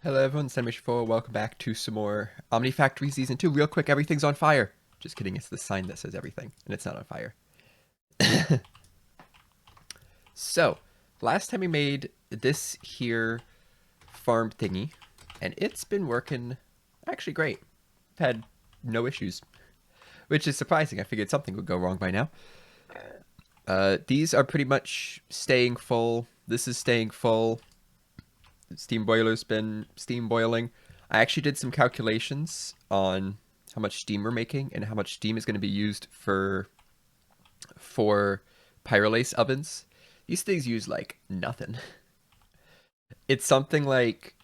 Hello everyone, it's Mission4. Welcome back to some more Omnifactory Season 2. Real quick, everything's on fire. Just kidding, it's the sign that says everything, and it's not on fire. So, last time we made this here farm thingy, and it's been working actually great. I've had no issues, which is surprising. I figured something would go wrong by now. These are pretty much staying full. This is staying full. The steam boiler's been steam boiling. I actually did some calculations on how much steam we're making and how much steam is going to be used for pyrolysis ovens. These things use like nothing. It's something like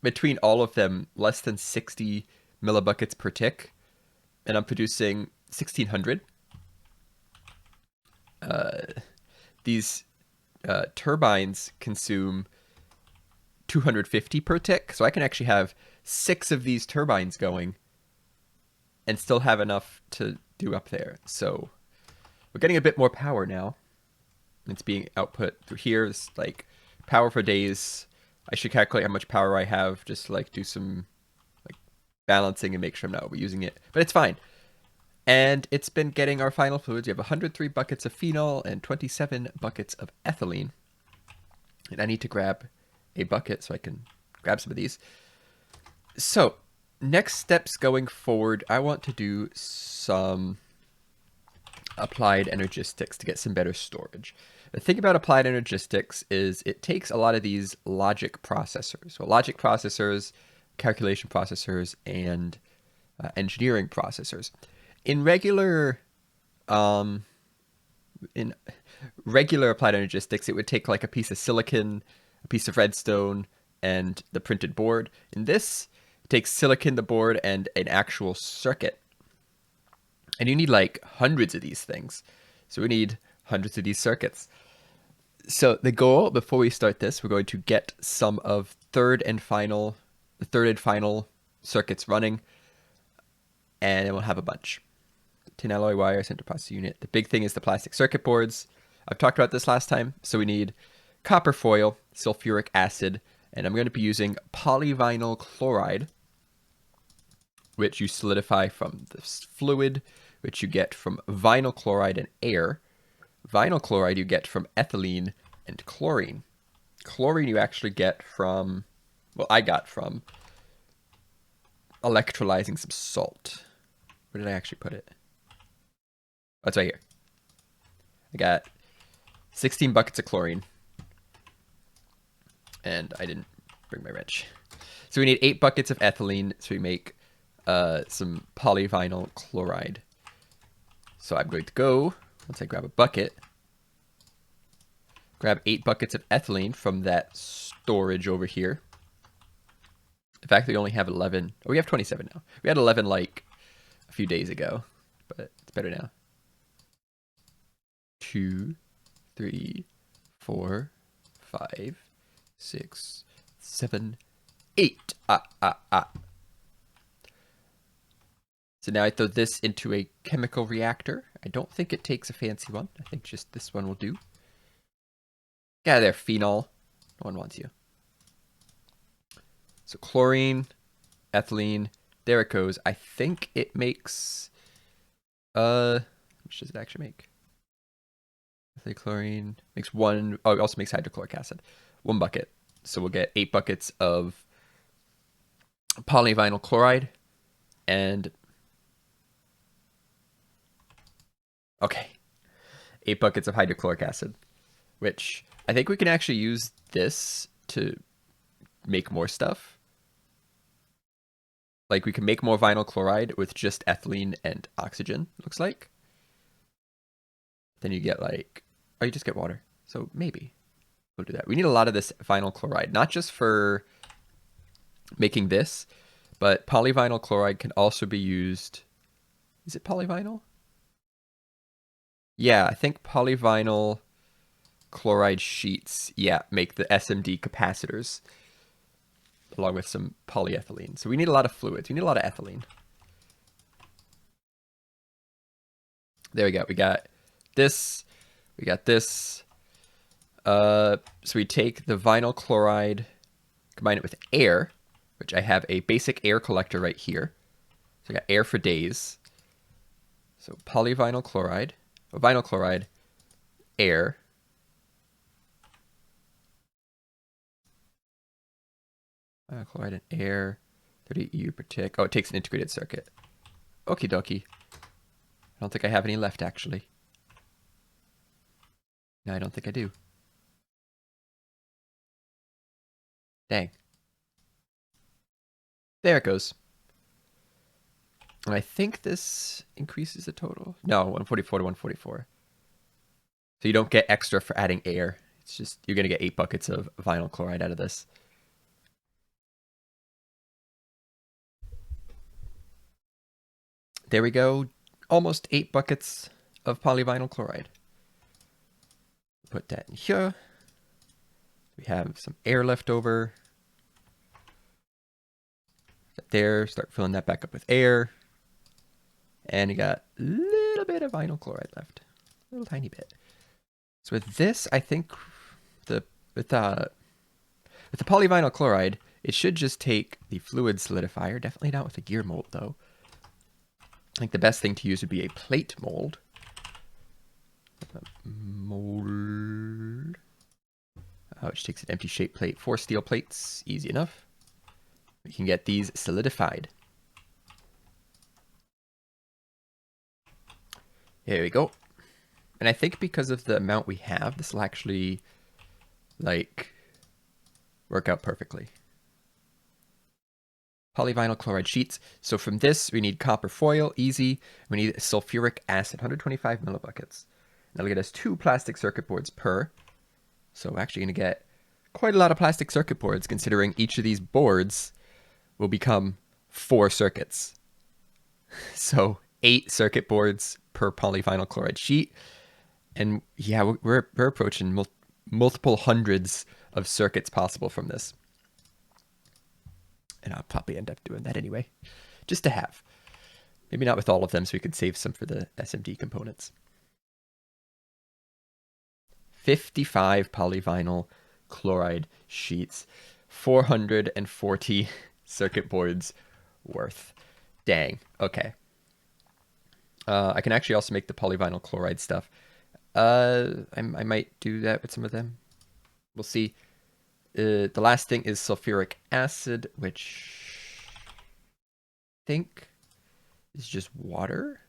between all of them less than 60 millibuckets per tick, and I'm producing 1600. These turbines consume 250 per tick, so I can actually have 6 of these turbines going and still have enough to do up there. So we're getting a bit more power now. It's being output through here. It's like power for days. I should calculate how much power I have just to like do some like balancing and make sure I'm not overusing it. But it's fine. And it's been getting our final fluids. We have 103 buckets of phenol and 27 buckets of ethylene. And I need to grab a bucket so I can grab some of these. So, next steps going forward, I want to do some applied energistics to get some better storage. The thing about applied energistics is it takes a lot of these logic processors. So logic processors, calculation processors, and engineering processors. In regular applied energistics, it would take like a piece of silicon, a piece of redstone, and the printed board. In this, it takes silicon, the board, and an actual circuit. And you need like hundreds of these things. So we need hundreds of these circuits. So the goal before we start this, we're going to get some of the third and final circuits running, and then we'll have a bunch. Tin alloy wire, center processing unit. The big thing is the plastic circuit boards. I've talked about this last time. So we need copper foil, sulfuric acid, and I'm going to be using polyvinyl chloride, which you solidify from this fluid, which you get from vinyl chloride and air. Vinyl chloride you get from ethylene and chlorine. Chlorine you actually get from, well, I got from electrolyzing some salt. Where did I actually put it? Oh, it's right here. I got 16 buckets of chlorine. And I didn't bring my wrench. So we need 8 buckets of ethylene, so we make some polyvinyl chloride. So I'm going to go, once I grab a bucket, grab 8 buckets of ethylene from that storage over here. In fact, we only have 11. Oh, we have 27 now. We had 11 like a few days ago, but it's better now. 2, 3, 4, 5, 6, 7, 8. So now I throw this into a chemical reactor. I don't think it takes a fancy one. I think just this one will do. Get out of there, phenol. No one wants you. So chlorine, ethylene, there it goes. I think it makes, how much does it actually make? Ethylene, chlorine, makes 1, oh, it also makes hydrochloric acid. 1 bucket. So we'll get 8 buckets of polyvinyl chloride and okay, 8 buckets of hydrochloric acid, which I think we can actually use this to make more stuff. Like we can make more vinyl chloride with just ethylene and oxygen, looks like. Then you get like, oh, you just get water. So maybe we'll do that. We need a lot of this vinyl chloride, not just for making this, but polyvinyl chloride can also be used. Is it polyvinyl? Yeah, I think polyvinyl chloride sheets, yeah, make the SMD capacitors along with some polyethylene. So we need a lot of fluids. We need a lot of ethylene. There we go. We got this. We got this. So we take the vinyl chloride, combine it with air. which I have a basic air collector right here. So I got air for days. So polyvinyl chloride, vinyl chloride, air. Vinyl chloride and air, 30 EU per tick. Oh, it takes an integrated circuit. Okie dokie. I don't think I have any left, actually. No, I don't think I do. Dang. There it goes. And I think this increases the total. No, 144 to 144. So you don't get extra for adding air. It's just, you're going to get 8 buckets of vinyl chloride out of this. There we go. Almost 8 buckets of polyvinyl chloride. Put that in here. We have some air left over. There, start filling that back up with air. And you got a little bit of vinyl chloride left. A little tiny bit. So with this, I think with the polyvinyl chloride, it should just take the fluid solidifier. Definitely not with a gear mold, though. I think the best thing to use would be a plate mold. Which takes an empty shape plate. 4 steel plates, easy enough. We can get these solidified. Here we go. And I think because of the amount we have, this will actually, like, work out perfectly. Polyvinyl chloride sheets. So from this, we need copper foil, easy. We need sulfuric acid, 125 millibuckets. That'll get us 2 plastic circuit boards per. So we're actually going to get quite a lot of plastic circuit boards, considering each of these boards will become 4 circuits. So 8 circuit boards per polyvinyl chloride sheet. And yeah, we're approaching multiple hundreds of circuits possible from this. And I'll probably end up doing that anyway, just to have. Maybe not with all of them, so we could save some for the SMD components. 55 polyvinyl chloride sheets, 440 circuit boards worth. Dang, okay. I can actually also make the polyvinyl chloride stuff. I might do that with some of them. We'll see. The last thing is sulfuric acid, which I think is just water.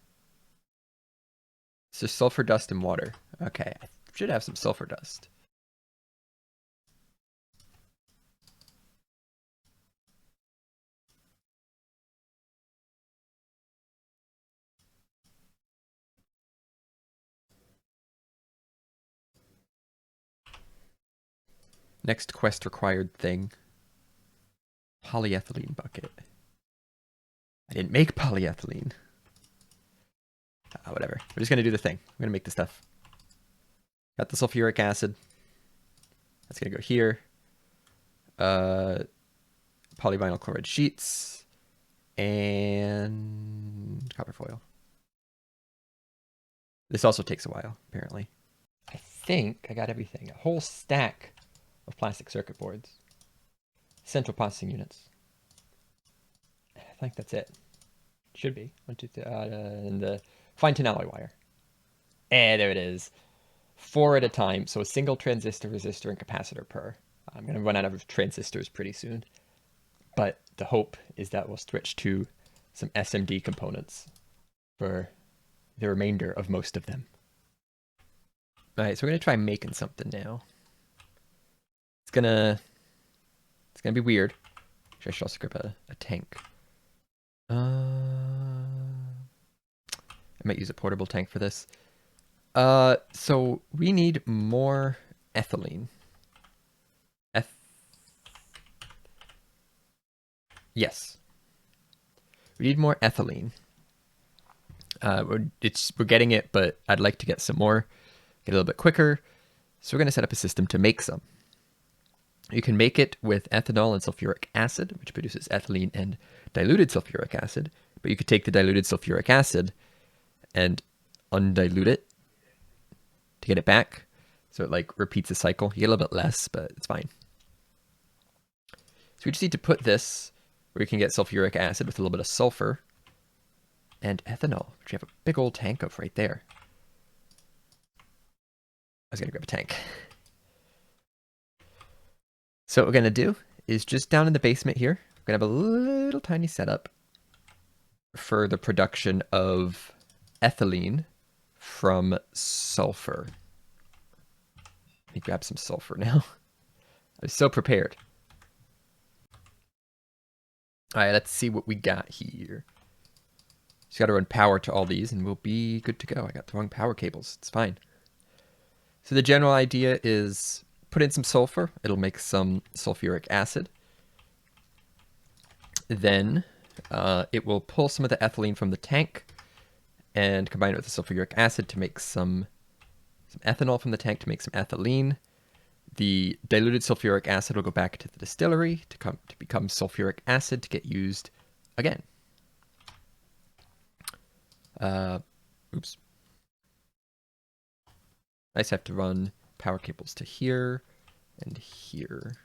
So sulfur dust and water. Okay, I should have some sulfur dust. Next quest required thing. Polyethylene bucket. I didn't make polyethylene. Whatever. We're just going to do the thing. We're going to make the stuff. Got the sulfuric acid. That's going to go here. Polyvinyl chloride sheets. And copper foil. This also takes a while, apparently. I think I got everything. A whole stack of plastic circuit boards. Central processing units. I think that's it. Should be. 1, 2, 3, and the fine tin alloy wire. And there it is. 4 at a time. So a single transistor, resistor, and capacitor per. I'm going to run out of transistors pretty soon. But the hope is that we'll switch to some SMD components for the remainder of most of them. Alright, so we're going to try making something now. It's gonna be weird. I should also grab a tank. I might use a portable tank for this. So we need more ethylene. Yes. We need more ethylene. We're getting it, but I'd like to get some more. Get a little bit quicker. So we're going to set up a system to make some. You can make it with ethanol and sulfuric acid, which produces ethylene and diluted sulfuric acid. But you could take the diluted sulfuric acid and undilute it to get it back. So it like repeats the cycle. You get a little bit less, but it's fine. So we just need to put this We can get sulfuric acid with a little bit of sulfur and ethanol, which we have a big old tank of right there. I was going to grab a tank. So what we're going to do is just down in the basement here, we're going to have a little tiny setup for the production of ethylene from sulfur. Let me grab some sulfur now. I was so prepared. All right, let's see what we got here. Just got to run power to all these and we'll be good to go. I got the wrong power cables. It's fine. So the general idea is put in some sulfur. It'll make some sulfuric acid. Then it will pull some of the ethylene from the tank and combine it with the sulfuric acid to make some ethanol from the tank to make some ethylene. The diluted sulfuric acid will go back to the distillery to become sulfuric acid to get used again. Oops. I just have to run power cables to here and here.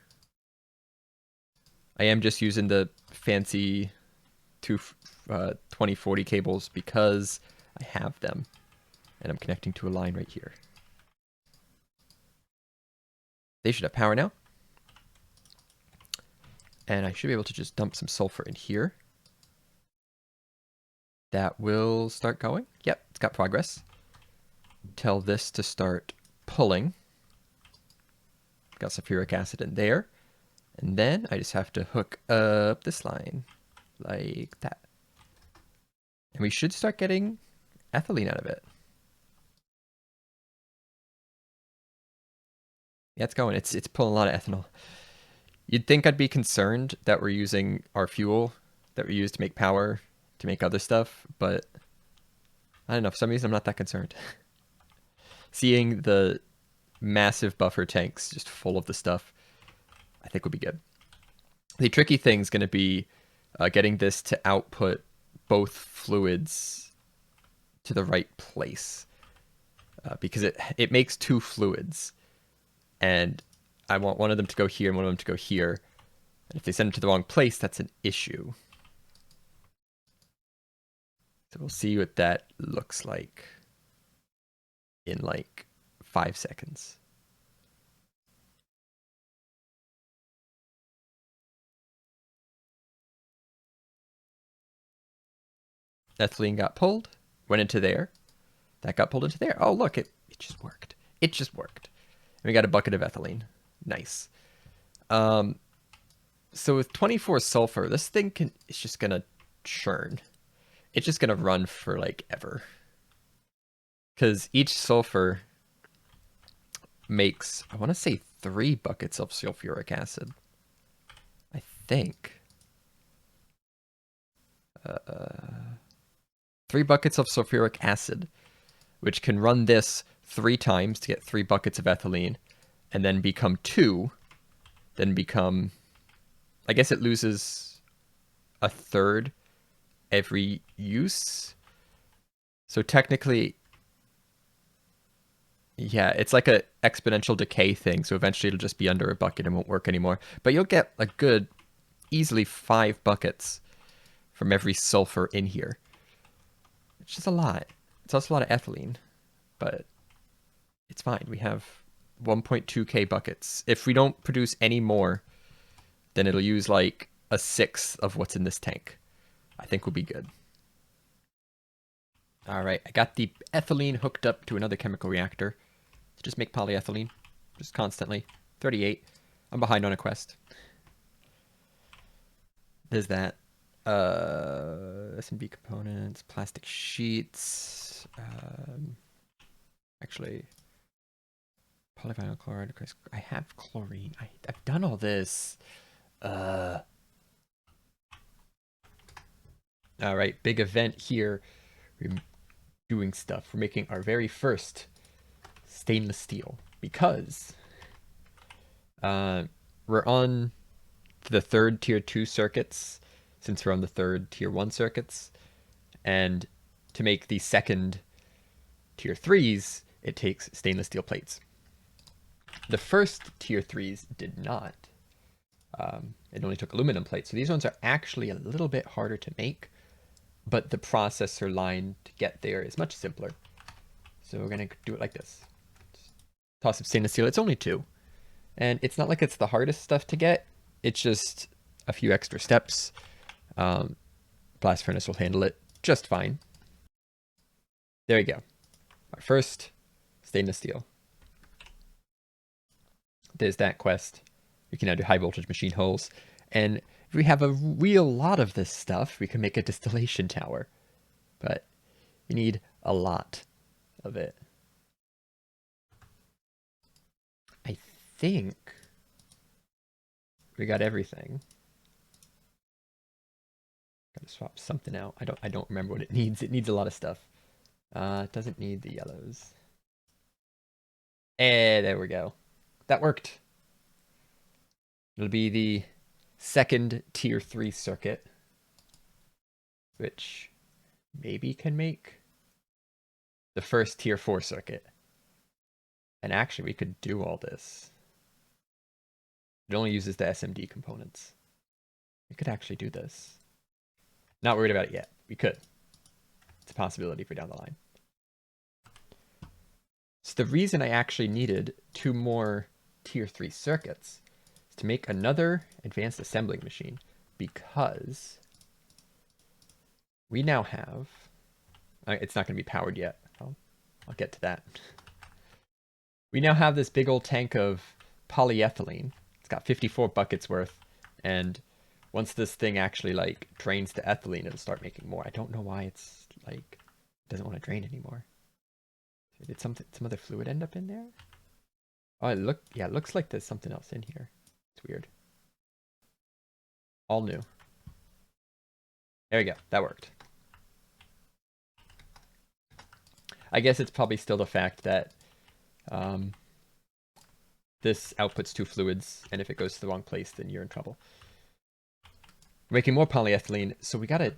I am just using the fancy 2040 cables because I have them. And I'm connecting to a line right here. They should have power now. And I should be able to just dump some sulfur in here. That will start going. Yep, it's got progress. Tell this to start pulling. Got sulfuric acid in there. And then I just have to hook up this line like that. And we should start getting ethylene out of it. Yeah, it's going. It's pulling a lot of ethanol. You'd think I'd be concerned that we're using our fuel that we use to make power to make other stuff, but I don't know. For some reason, I'm not that concerned. Seeing the massive buffer tanks just full of the stuff, I think would be good. The tricky thing is going to be getting this to output both fluids to the right place because it makes two fluids. And I want one of them to go here and one of them to go here. And if they send it to the wrong place, that's an issue. So we'll see what that looks like in like 5 seconds. Ethylene got pulled, went into there. That got pulled into there. Oh, look, it just worked. It just worked. And we got a bucket of ethylene. Nice. So with 24 sulfur, this thing it's just going to churn. It's just going to run for like ever. Because each sulfur makes, I want to say 3 buckets of sulfuric acid. I think. 3 buckets of sulfuric acid, which can run this 3 times to get 3 buckets of ethylene, and then become 2, then become, I guess it loses a third every use. So technically, yeah, it's like a exponential decay thing. So eventually it'll just be under a bucket and won't work anymore. But you'll get a good, easily 5 buckets from every sulfur in here. It's just a lot. It's also a lot of ethylene, but it's fine. We have 1.2k buckets. If we don't produce any more, then it'll use like a 1/6 of what's in this tank. I think we'll be good. All right, I got the ethylene hooked up to another chemical reactor to just make polyethylene, just constantly. 38. I'm behind on a quest. There's that. S&B components, plastic sheets. Actually, polyvinyl chloride. I have chlorine. I've done all this. All right, big event here. We're doing stuff. We're making our very first stainless steel because we're on the 3rd tier 2 circuits since we're on the 3rd tier 1 circuits. And to make the 2nd tier 3s, it takes stainless steel plates. The first tier 3s did not. It only took aluminum plates. So these ones are actually a little bit harder to make, but the processor line to get there is much simpler. So we're going to do it like this. Toss some stainless steel. It's only 2. And it's not like it's the hardest stuff to get. It's just a few extra steps. Blast furnace will handle it just fine. There we go. Our first stainless steel. There's that quest. We can now do high voltage machine holes. And if we have a real lot of this stuff, we can make a distillation tower. But you need a lot of it. I think we got everything. Gotta swap something out. I don't remember what it needs. It needs a lot of stuff. It doesn't need the yellows. There we go. That worked. It'll be the second tier 3 circuit, which maybe can make the first tier 4 circuit. And actually, we could do all this. It only uses the SMD components. We could actually do this. Not worried about it yet. We could. It's a possibility for down the line. So the reason I actually needed 2 more tier 3 circuits is to make another advanced assembling machine, because we now have... It's not going to be powered yet. I'll get to that. We now have this big old tank of polyethylene. It's got 54 buckets worth, and once this thing actually like drains the ethylene, it'll start making more. I don't know why it's like doesn't want to drain anymore. Did some other fluid end up in there? Oh, it looks like there's something else in here. It's weird. All new. There we go. That worked. I guess it's probably still the fact that this outputs 2 fluids, and if it goes to the wrong place, then you're in trouble. We're making more polyethylene, so we gotta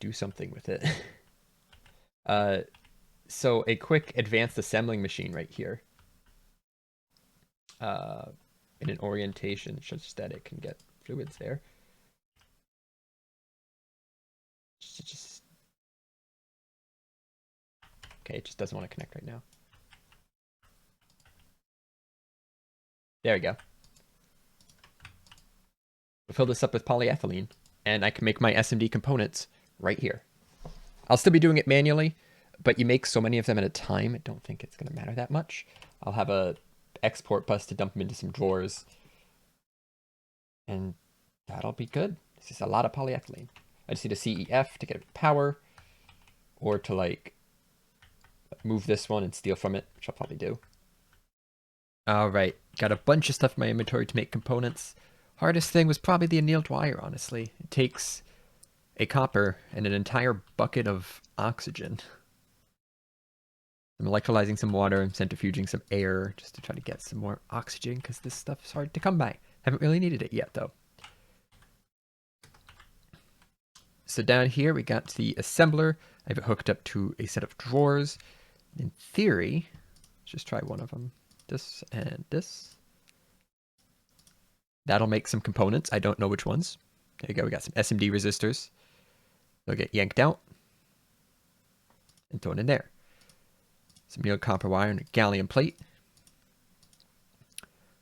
do something with it. So a quick advanced assembling machine right here. In an orientation such that it can get fluids there. Okay, it just doesn't want to connect right now. There we go. We'll fill this up with polyethylene, and I can make my SMD components right here. I'll still be doing it manually, but you make so many of them at a time, I don't think it's going to matter that much. I'll have a export bus to dump them into some drawers, and that'll be good. This is a lot of polyethylene. I just need a CEF to get power, or to like move this one and steal from it, which I'll probably do. All right, got a bunch of stuff in my inventory to make components. Hardest thing was probably the annealed wire, honestly. It takes a copper and an entire bucket of oxygen. I'm electrolyzing some water and centrifuging some air just to try to get some more oxygen, because this stuff is hard to come by. Haven't really needed it yet, though. So down here, we got the assembler. I have it hooked up to a set of drawers. In theory, let's just try one of them. This and this. That'll make some components. I don't know which ones. There you go. We got some SMD resistors. They'll get yanked out and thrown in there. Some annealed copper wire and a gallium plate.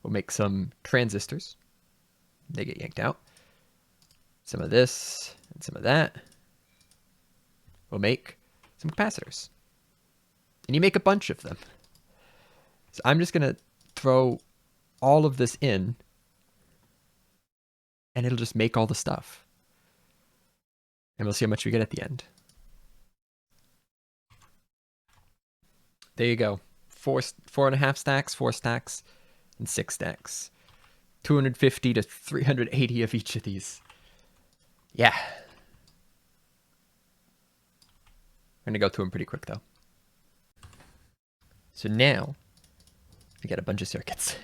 We'll make some transistors. They get yanked out. Some of this and some of that. We'll make some capacitors. And you make a bunch of them. So I'm just going to throw all of this in, and it'll just make all the stuff. And we'll see how much we get at the end. There you go. 4.5 stacks, 4 stacks, and 6 stacks. 250 to 380 of each of these. Yeah. I'm going to go through them pretty quick, though. So now, we got a bunch of circuits.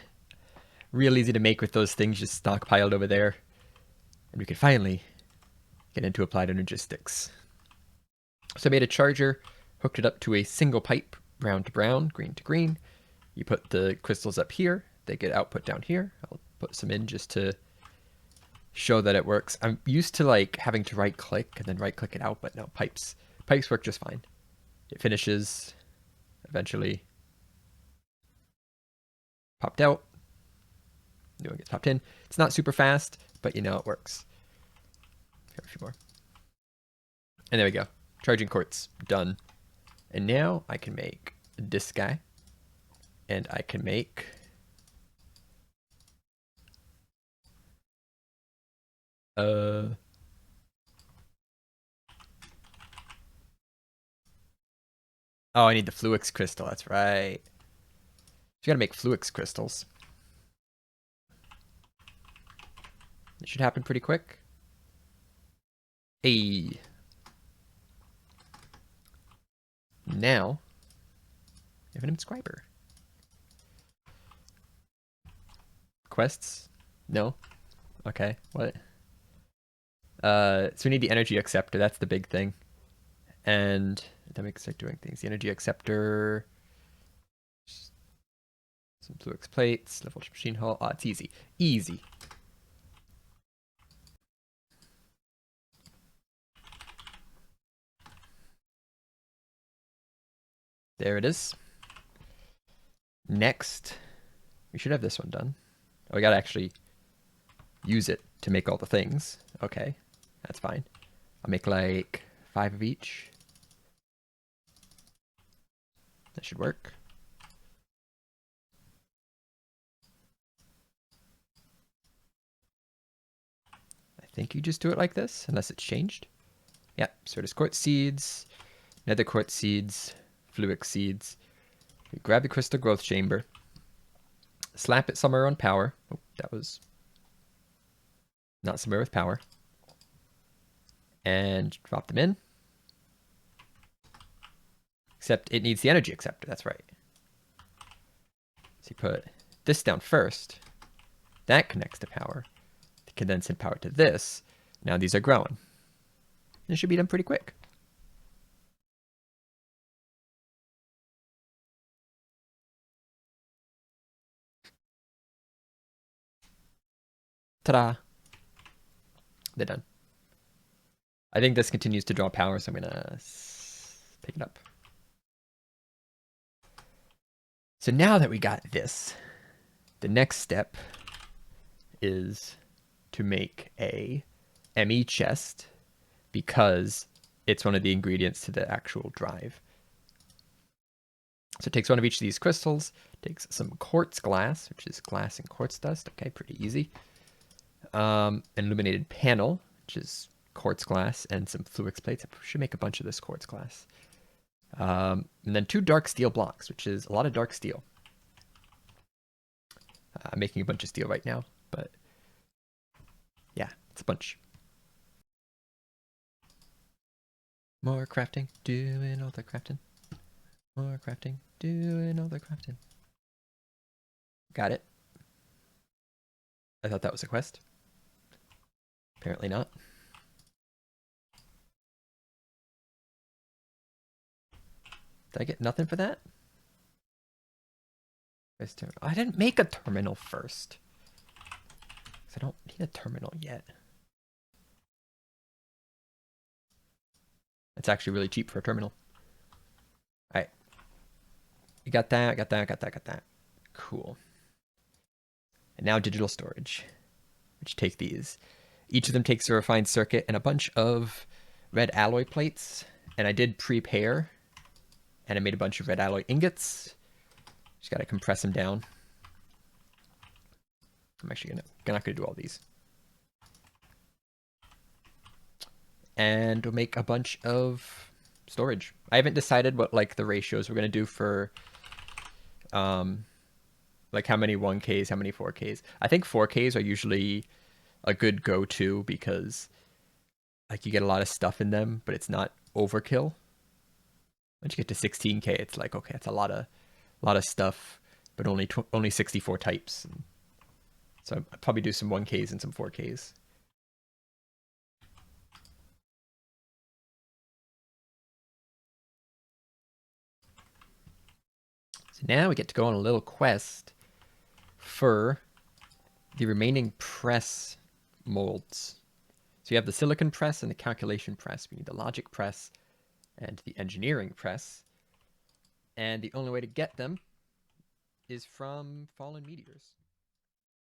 Real easy to make with those things just stockpiled over there. And we can finally get into applied energistics. So I made a charger, hooked it up to a single pipe, brown to brown, green to green. You put the crystals up here, they get output down here. I'll put some in just to show that it works. I'm used to like having to right click and then right click it out, but no, pipes work just fine. It finishes, eventually popped out. New one gets popped in. It's not super fast, but you know it works. Here, a few more. And there we go. Charging quartz, done. And now I can make this guy. And I can make oh, I need the Fluix crystal, that's right. You gotta make Fluix crystals. It should happen pretty quick. Hey. Now, you have an subscriber. Quests? No? Okay, what? So we need the energy acceptor, that's the big thing. And then we can start doing things. The energy acceptor, some Fluix plates, level machine hull. Oh, it's easy. Easy. There it is. Next, we should have this one done. Oh, we gotta actually use it to make all the things. Okay, that's fine. I'll make like 5 of each. That should work. I think you just do it like this, unless it's changed. Yep, so it is quartz seeds, nether quartz seeds, Fluix seeds. We grab the crystal growth chamber, slap it somewhere on power. Oh, that was not somewhere with power. And drop them in. Except it needs the energy acceptor, that's right. So you put this down first. That connects to power. It can then send power to this. Now these are growing. It should be done pretty quick. Ta-da! They're done. I think this continues to draw power, so I'm gonna pick it up. So now that we got this, the next step is to make a ME chest because it's one of the ingredients to the actual drive. So it takes one of each of these crystals, takes some quartz glass, which is glass and quartz dust. Okay, pretty easy. An illuminated panel, which is quartz glass, and some Fluix plates. I should make a bunch of this quartz glass. And then 2 dark steel blocks, which is a lot of dark steel. I'm making a bunch of steel right now, but yeah, it's a bunch. More crafting, doing all the crafting. More crafting, doing all the crafting. Got it. I thought that was a quest. Apparently not. Did I get nothing for that? I didn't make a terminal first. I don't need a terminal yet. It's actually really cheap for a terminal. Alright. You got that, got that, got that, got that. Cool. And now digital storage, which take these. Each of them takes a refined circuit and a bunch of red alloy plates. And I did prepare, and I made a bunch of red alloy ingots. Just gotta compress them down. I'm actually not gonna do all these. And we'll make a bunch of storage. I haven't decided what like the ratios we're gonna do for like how many 1Ks, how many 4Ks. I think 4Ks are usually a good go-to because like you get a lot of stuff in them, but it's not overkill. Once you get to 16K, it's like, okay, it's a lot of stuff, but only 64 types. So I'd probably do some 1Ks and some 4Ks. So now we get to go on a little quest for the remaining press molds. So you have the silicon press and the calculation press. We need the logic press and the engineering press. And the only way to get them is from fallen meteors.